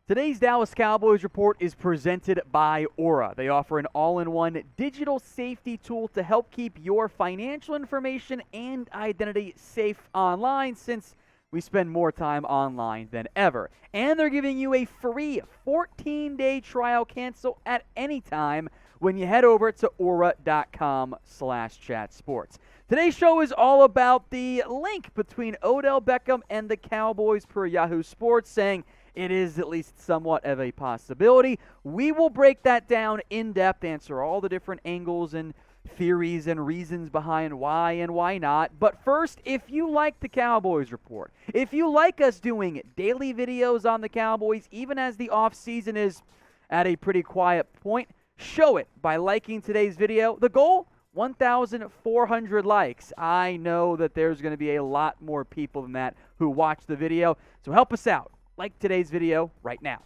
Today's Dallas Cowboys report is presented by Aura. They offer an all-in-one digital safety tool to help keep your financial information and identity safe online, since we spend more time online than ever. And they're giving you a free 14-day trial cancel at any time when you head over to aura.com/chatsports. Today's show is all about the link between Odell Beckham and the Cowboys per Yahoo Sports, saying it is at least somewhat of a possibility. We will break that down in depth, answer all the different angles and theories and reasons behind why and why not. But first, if you like the Cowboys report, if you like us doing daily videos on the Cowboys, even as the offseason is at a pretty quiet point, show it by liking today's video. The goal? 1,400 likes. I know that there's going to be a lot more people than that who watch the video, so help us out. Like today's video right now.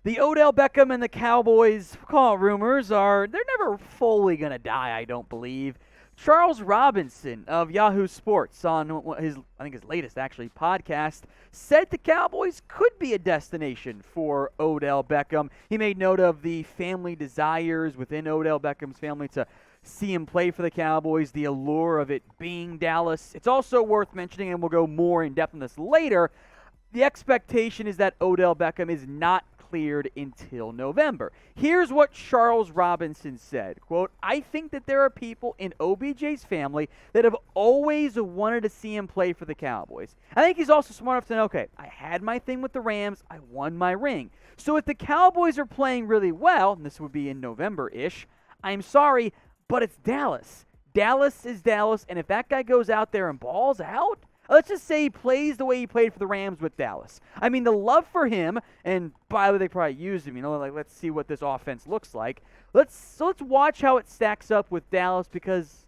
The Odell Beckham and the Cowboys rumors they're never fully going to die, I don't believe. Charles Robinson of Yahoo Sports on his latest podcast said the Cowboys could be a destination for Odell Beckham. He made note of the family desires within Odell Beckham's family to see him play for the Cowboys, the allure of it being Dallas. It's also worth mentioning, and we'll go more in depth on this later, the expectation is that Odell Beckham is not cleared until November. Here's what Charles Robinson said, quote, "I think that there are people in OBJ's family that have always wanted to see him play for the Cowboys. I think he's also smart enough to know, okay, I had my thing with the Rams, I won my ring. So if the Cowboys are playing really well, and this would be in November-ish, I'm sorry, but it's Dallas. Dallas is Dallas, and if that guy goes out there and balls out, let's just say he plays the way he played for the Rams with Dallas. I mean, the love for him, and by the way, they probably used him, let's see what this offense looks like. Let's watch how it stacks up with Dallas because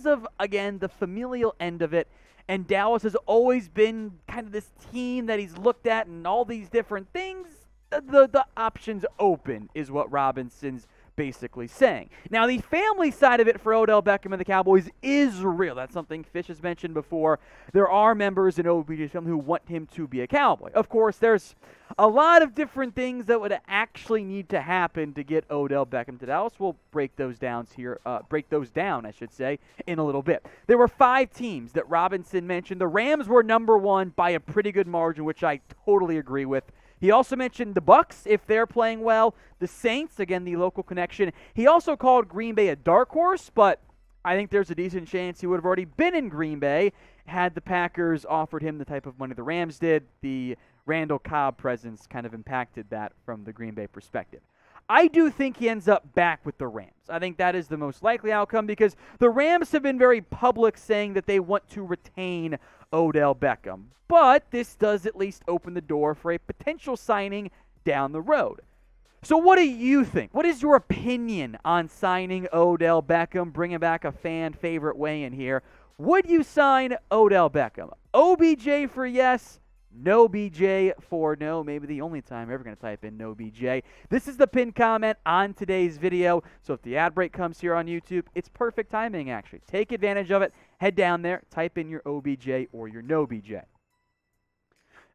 of, again, the familial end of it, and Dallas has always been kind of this team that he's looked at and all these different things, the options open is what Robinson's basically saying. Now, the family side of it for Odell Beckham and the Cowboys is real. That's something Fish has mentioned before. There are members in OBJ's family who want him to be a Cowboy. Of course, there's a lot of different things that would actually need to happen to get Odell Beckham to Dallas. We'll break those down, in a little bit. There were 5 teams that Robinson mentioned. The Rams were number 1 by a pretty good margin, which I totally agree with. He also mentioned the Bucs, if they're playing well. The Saints, again, the local connection. He also called Green Bay a dark horse, but I think there's a decent chance he would have already been in Green Bay had the Packers offered him the type of money the Rams did. The Randall Cobb presence kind of impacted that from the Green Bay perspective. I do think he ends up back with the Rams. I think that is the most likely outcome because the Rams have been very public saying that they want to retain Odell Beckham. But this does at least open the door for a potential signing down the road. So what do you think? What is your opinion on signing Odell Beckham, bringing back a fan favorite way in here? Would you sign Odell Beckham? OBJ for yes, no BJ for no. Maybe the only time I'm ever going to type in no BJ. This is the pinned comment on today's video. So if the ad break comes here on YouTube, it's perfect timing actually. Take advantage of it. Head down there, type in your OBJ or your no BJ.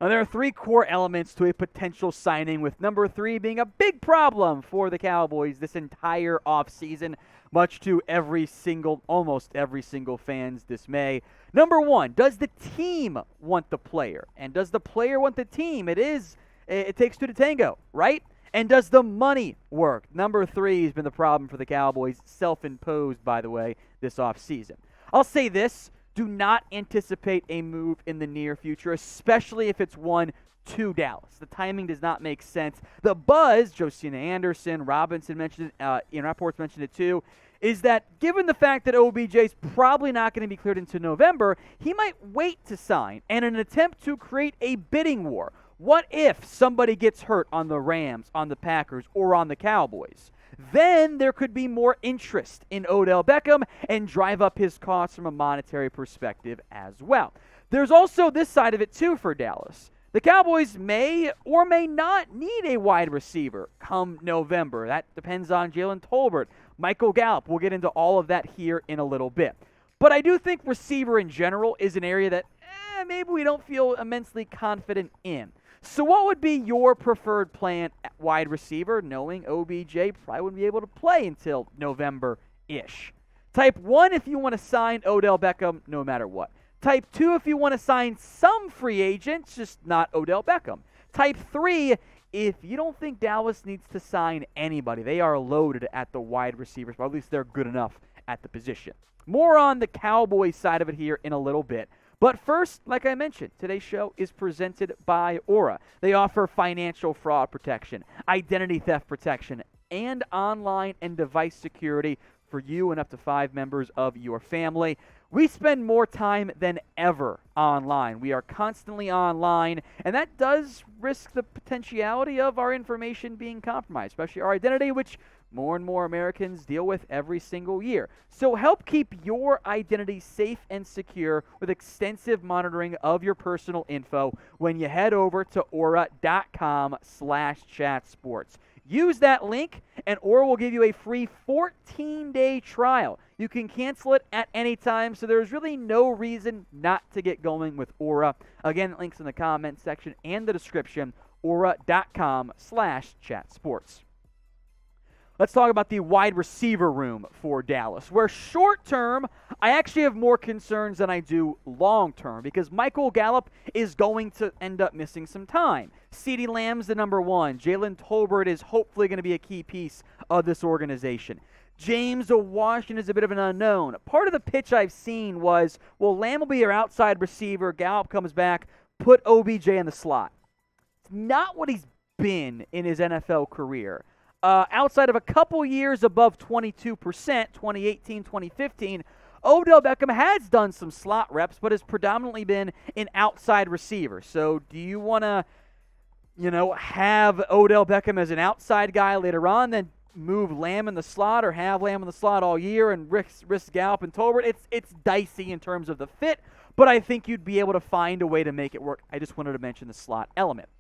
Now, there are 3 core elements to a potential signing, with number 3 being a big problem for the Cowboys this entire offseason, much to almost every single fan's dismay. Number 1, does the team want the player? And does the player want the team? It takes 2 to tango, right? And does the money work? Number 3 has been the problem for the Cowboys, self-imposed, by the way, this offseason. I'll say this. Do not anticipate a move in the near future, especially if it's one to Dallas. The timing does not make sense. The buzz, Josina Anderson, Robinson mentioned it, Ian Rapport's mentioned it too, is that given the fact that OBJ's probably not going to be cleared until November, he might wait to sign in an attempt to create a bidding war. What if somebody gets hurt on the Rams, on the Packers, or on the Cowboys? Then there could be more interest in Odell Beckham and drive up his costs from a monetary perspective as well. There's also this side of it too for Dallas. The Cowboys may or may not need a wide receiver come November. That depends on Jalen Tolbert, Michael Gallup. We'll get into all of that here in a little bit. But I do think receiver in general is an area that maybe we don't feel immensely confident in. So what would be your preferred plan at wide receiver, knowing OBJ probably wouldn't be able to play until November-ish? Type 1 if you want to sign Odell Beckham no matter what. Type 2 if you want to sign some free agents, just not Odell Beckham. Type 3 if you don't think Dallas needs to sign anybody. They are loaded at the wide receivers, but at least they're good enough at the position. More on the Cowboys side of it here in a little bit. But first, like I mentioned, today's show is presented by Aura. They offer financial fraud protection, identity theft protection, and online and device security for you and up to 5 members of your family. We spend more time than ever online. We are constantly online, and that does risk the potentiality of our information being compromised, especially our identity, which more and more Americans deal with every single year. So help keep your identity safe and secure with extensive monitoring of your personal info when you head over to aura.com/chatsports. Use that link, and Aura will give you a free 14-day trial. You can cancel it at any time, so there's really no reason not to get going with Aura. Again, links in the comment section and the description, aura.com/chatsports. Let's talk about the wide receiver room for Dallas, where short-term, I actually have more concerns than I do long-term because Michael Gallup is going to end up missing some time. CeeDee Lamb's the number 1. Jalen Tolbert is hopefully going to be a key piece of this organization. James Washington is a bit of an unknown. Part of the pitch I've seen was, well, Lamb will be your outside receiver, Gallup comes back, put OBJ in the slot. It's not what he's been in his NFL career. Outside of a couple years above 22%, 2018, 2015, Odell Beckham has done some slot reps, but has predominantly been an outside receiver. So do you want to, have Odell Beckham as an outside guy later on, then move Lamb in the slot, or have Lamb in the slot all year and risk Gallup and Tolbert? It's dicey in terms of the fit, but I think you'd be able to find a way to make it work. I just wanted to mention the slot element.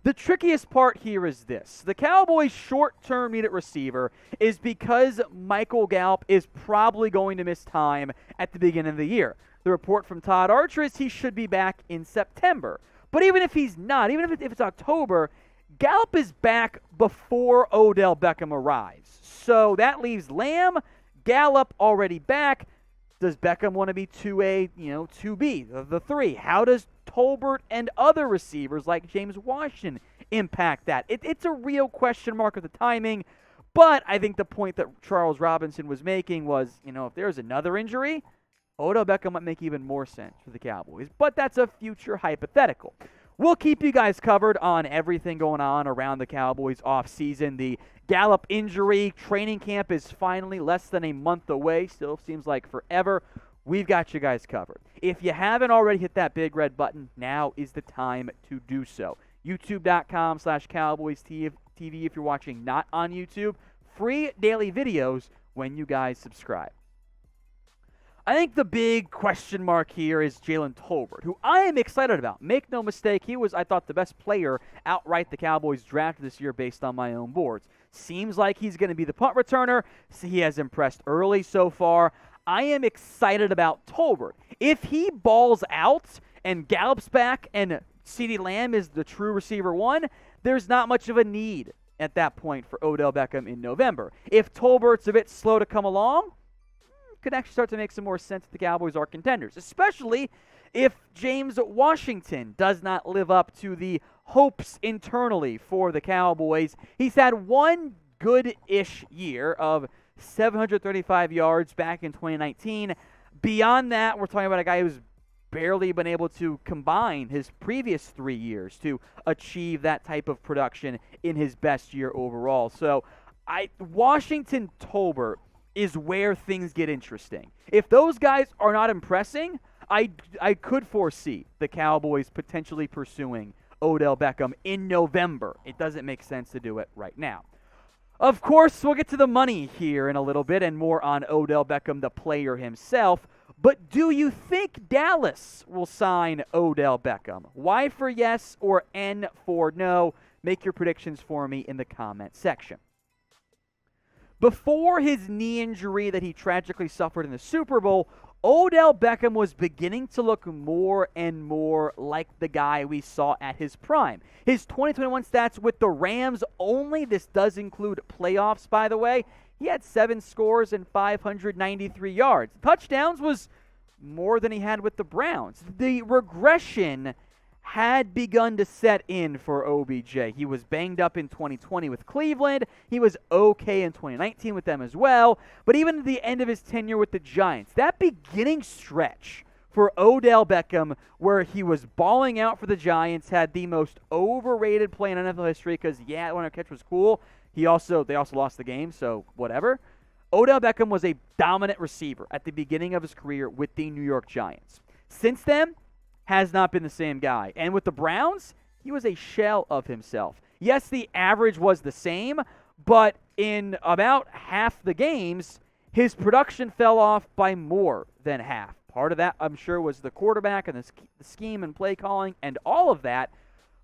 The trickiest part here is this. The Cowboys' short-term need at receiver is because Michael Gallup is probably going to miss time at the beginning of the year. The report from Todd Archer is he should be back in September. But even if he's not, even if it's October, Gallup is back before Odell Beckham arrives. So that leaves Lamb, Gallup already back. Does Beckham want to be 2A, 2B, the 3? How does Tolbert and other receivers like James Washington impact that? It's a real question mark of the timing, but I think the point that Charles Robinson was making was, if there's another injury, Odell Beckham might make even more sense for the Cowboys, but that's a future hypothetical. We'll keep you guys covered on everything going on around the Cowboys offseason. The Gallup injury training camp is finally less than a month away. Still seems like forever. We've got you guys covered. If you haven't already hit that big red button, now is the time to do so. YouTube.com/Cowboys TV if you're watching not on YouTube. Free daily videos when you guys subscribe. I think the big question mark here is Jalen Tolbert, who I am excited about. Make no mistake, he was, I thought, the best player outright the Cowboys drafted this year based on my own boards. Seems like he's going to be the punt returner. He has impressed early so far. I am excited about Tolbert. If he balls out and Gallup's back and CeeDee Lamb is the true receiver 1, there's not much of a need at that point for Odell Beckham in November. If Tolbert's a bit slow to come along, could actually start to make some more sense if the Cowboys are contenders, especially if James Washington does not live up to the hopes internally for the Cowboys. He's had one good-ish year of 735 yards back in 2019. Beyond that, we're talking about a guy who's barely been able to combine his previous 3 years to achieve that type of production in his best year overall. So Washington Tolbert is where things get interesting. If those guys are not impressing, I could foresee the Cowboys potentially pursuing Odell Beckham in November. It doesn't make sense to do it right now. Of course, we'll get to the money here in a little bit and more on Odell Beckham, the player himself. But do you think Dallas will sign Odell Beckham? Y for yes or N for no? Make your predictions for me in the comment section. Before his knee injury that he tragically suffered in the Super Bowl, Odell Beckham was beginning to look more and more like the guy we saw at his prime. His 2021 stats with the Rams only, this does include playoffs, by the way, he had 7 scores and 593 yards. Touchdowns was more than he had with the Browns. The regression had begun to set in for OBJ. He was banged up in 2020 with Cleveland. He was okay in 2019 with them as well. But even at the end of his tenure with the Giants, that beginning stretch for Odell Beckham where he was balling out for the Giants, had the most overrated play in NFL history because, yeah, when our catch was cool. They also lost the game, so whatever. Odell Beckham was a dominant receiver at the beginning of his career with the New York Giants. Since then, has not been the same guy. And with the Browns, he was a shell of himself. Yes, the average was the same, but in about half the games, his production fell off by more than half. Part of that, I'm sure, was the quarterback and the scheme and play calling and all of that,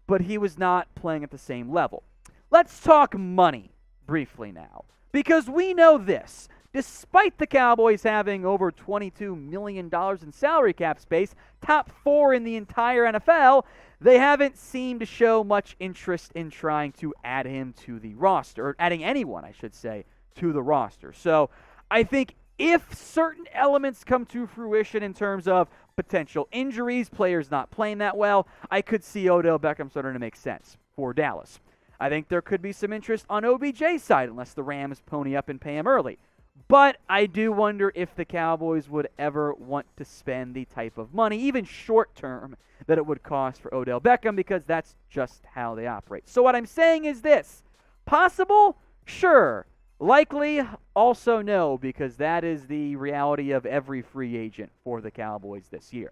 but he was not playing at the same level. Let's talk money briefly now, because we know this. Despite the Cowboys having over $22 million in salary cap space, top 4 in the entire NFL, they haven't seemed to show much interest in trying to add him to the roster, or adding anyone, I should say, to the roster. So I think if certain elements come to fruition in terms of potential injuries, players not playing that well, I could see Odell Beckham starting to make sense for Dallas. I think there could be some interest on OBJ's side unless the Rams pony up and pay him early. But I do wonder if the Cowboys would ever want to spend the type of money, even short term, that it would cost for Odell Beckham, because that's just how they operate. So what I'm saying is this. Possible? Sure. Likely? Also no, because that is the reality of every free agent for the Cowboys this year.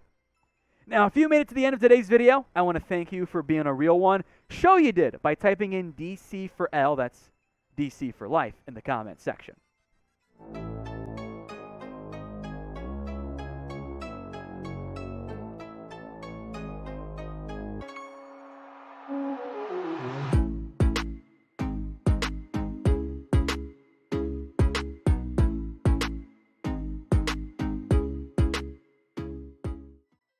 Now, if you made it to the end of today's video, I want to thank you for being a real one. Show you did by typing in DC for L, that's DC for life, in the comment section.